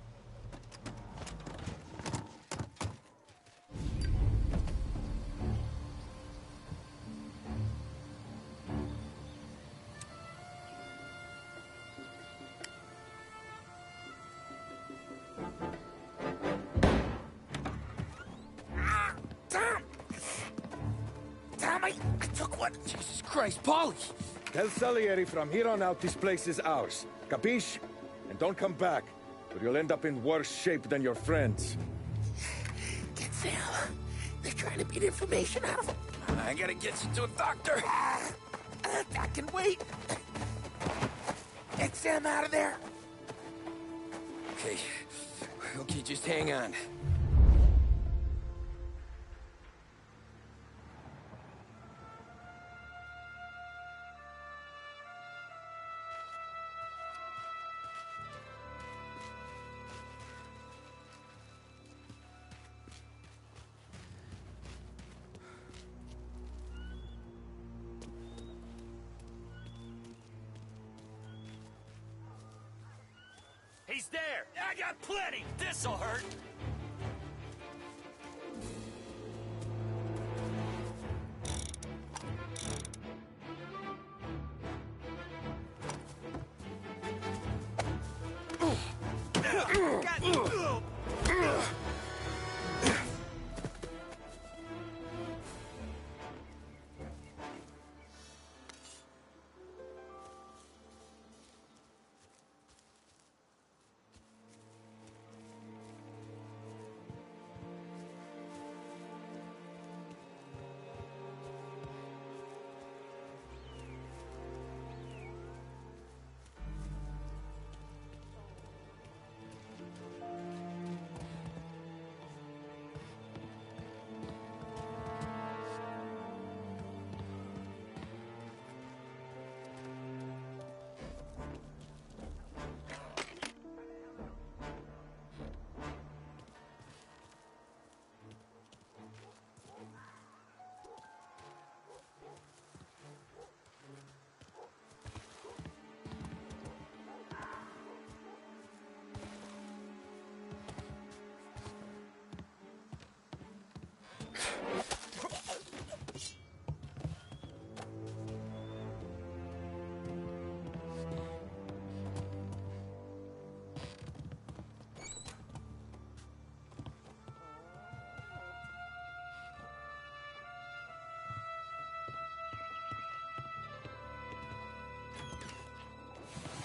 I took one. Jesus Christ, Polly! Tell Salieri from here on out this place is ours. Capiche? And don't come back, or you'll end up in worse shape than your friends. Get Sam. They're trying to beat information out of him. I gotta get you to a doctor. I can wait. Get Sam out of there. Okay, just hang on. He's there! I got plenty! This'll hurt!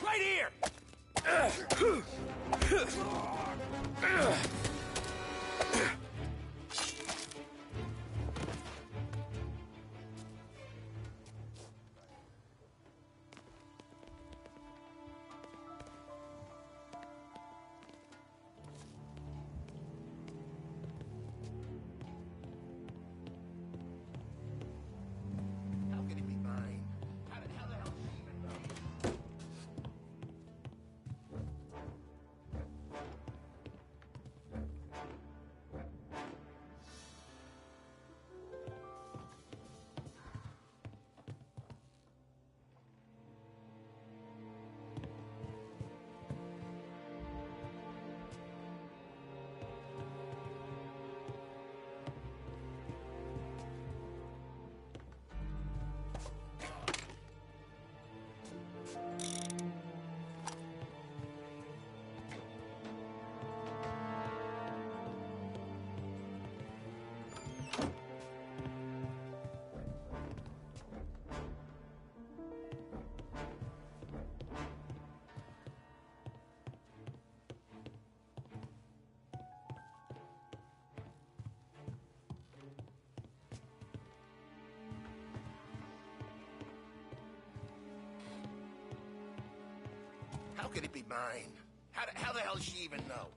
Right here! could it be mine? How the hell does she even know?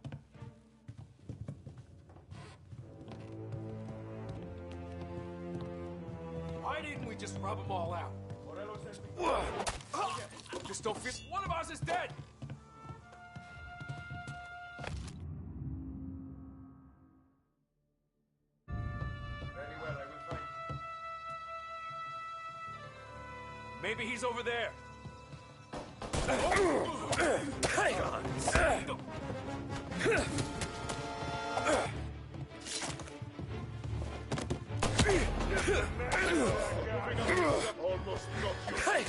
Why didn't we just rub them all out? Just don't feel... One of us is dead! Very well, I will find... Maybe he's over there. Hang on! Almost got you. Hey!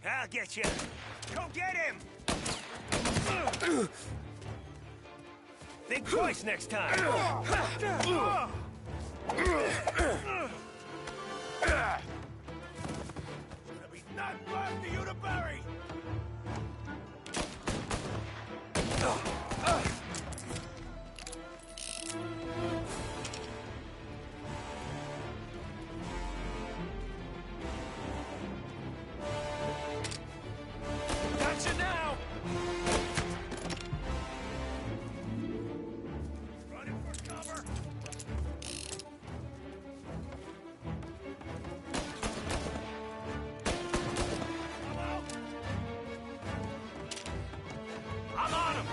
I'll get you. Go get him! Think twice next time. There'll be nothing left for you to bury! Gotcha now! Running for cover! Hello? I'm on him!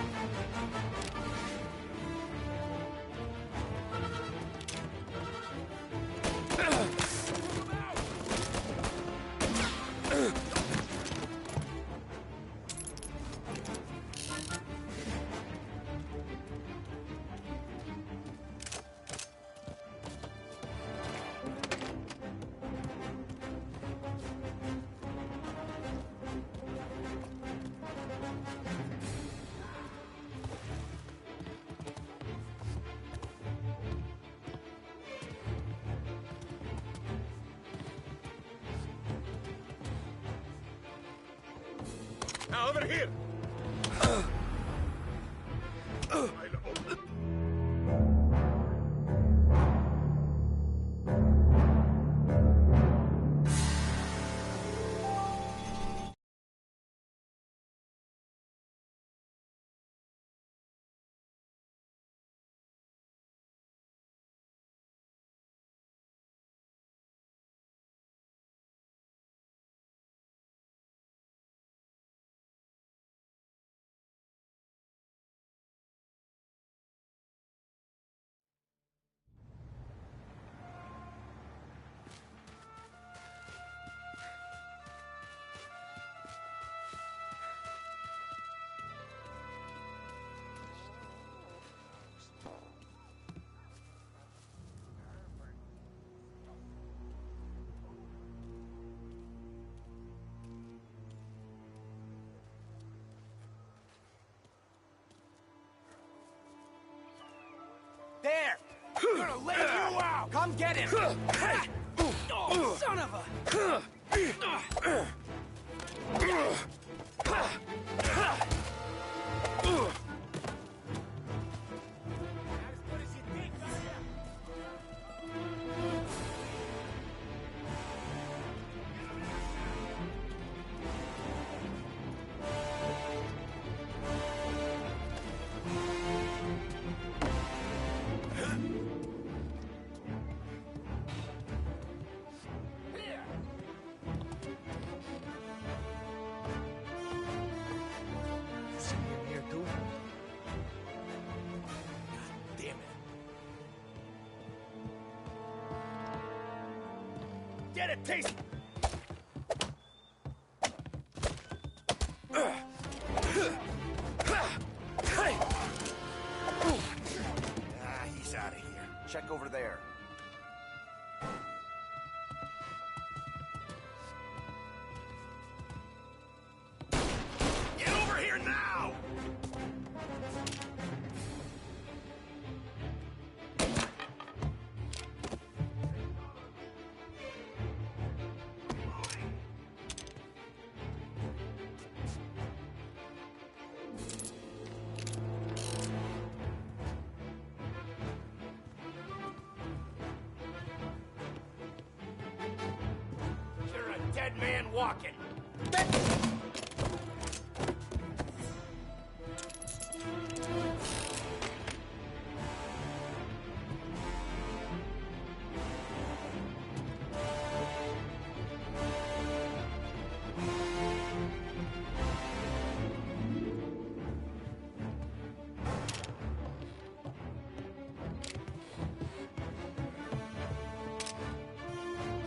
Now over here! There! I'm gonna lay you out! Come get him! Oh, son of a... get a taste. He's out of here. Check over there. Get over here now! You're a dead man walking.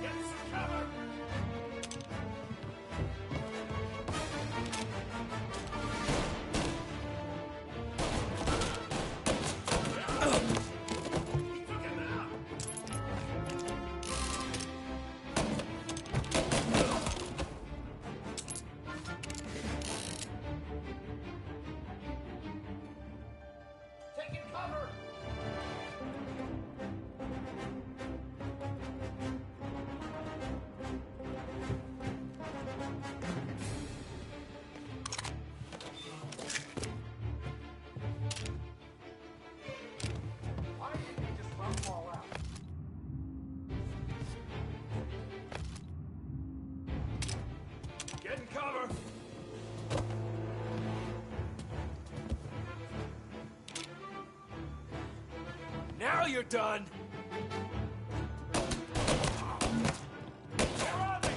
Get some cover. Taking cover. Why didn't you just let them all out? Getting cover. Now you're done. Where are they?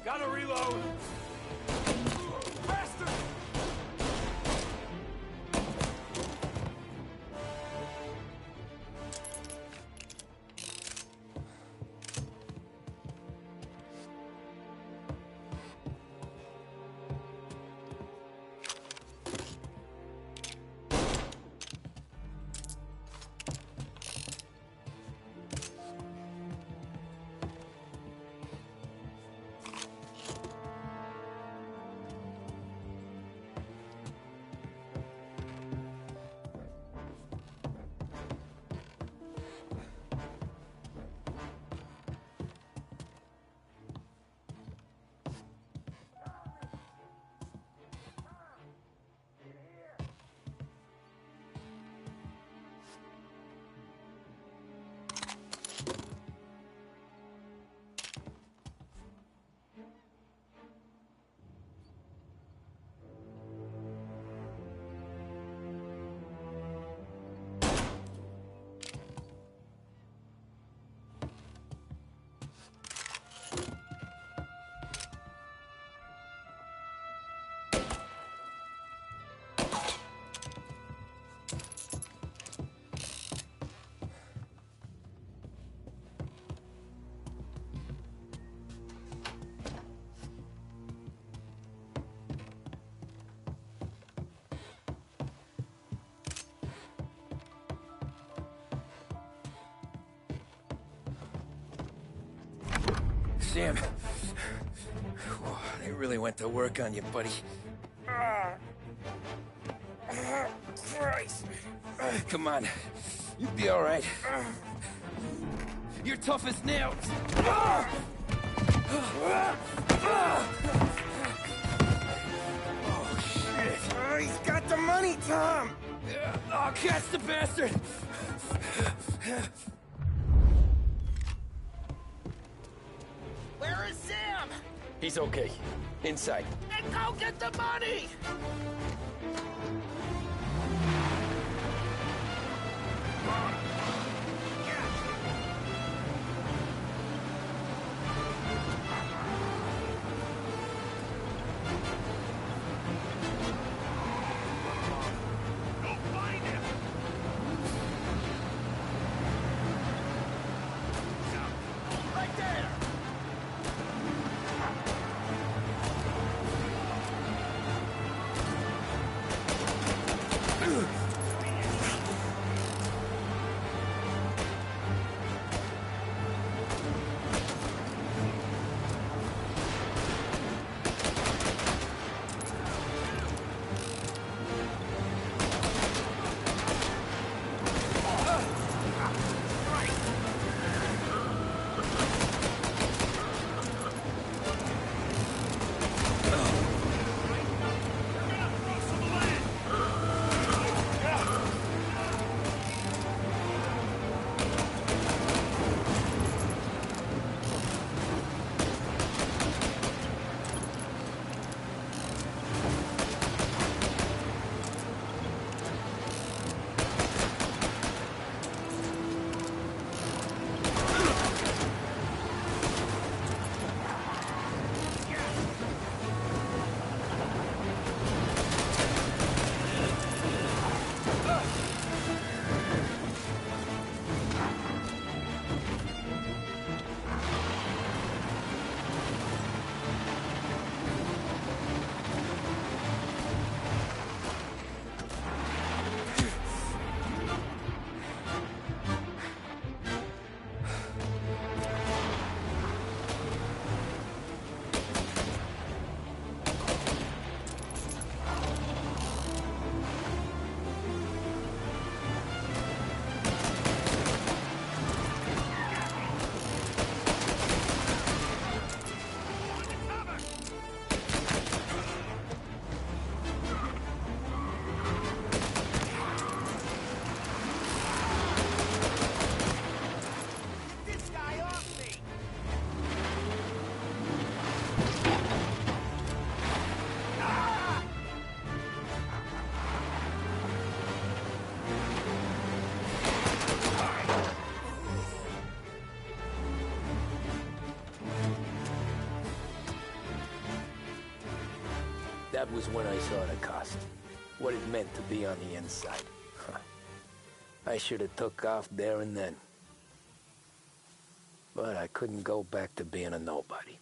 Gotta reload. Faster. Sam. They really went to work on you, buddy. Christ. Come on. You'll be all right. You're tough as nails. Oh, shit. He's got the money, Tom. Oh, catch the bastard. Where is Sam? He's okay. Inside. And go get the money! That was when I saw the cost. What it meant to be on the inside. I should have took off there and then. But I couldn't go back to being a nobody.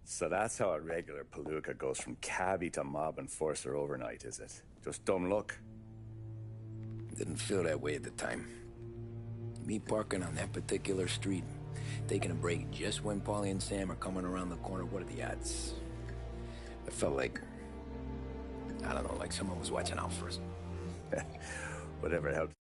So that's how a regular palooka goes from cabbie to mob enforcer overnight, is it? Just dumb luck? Didn't feel that way at the time. Me parking on that particular street, taking a break just when Paulie and Sam are coming around the corner, what are the odds? I felt like, I don't know, like someone was watching out for us. Whatever helped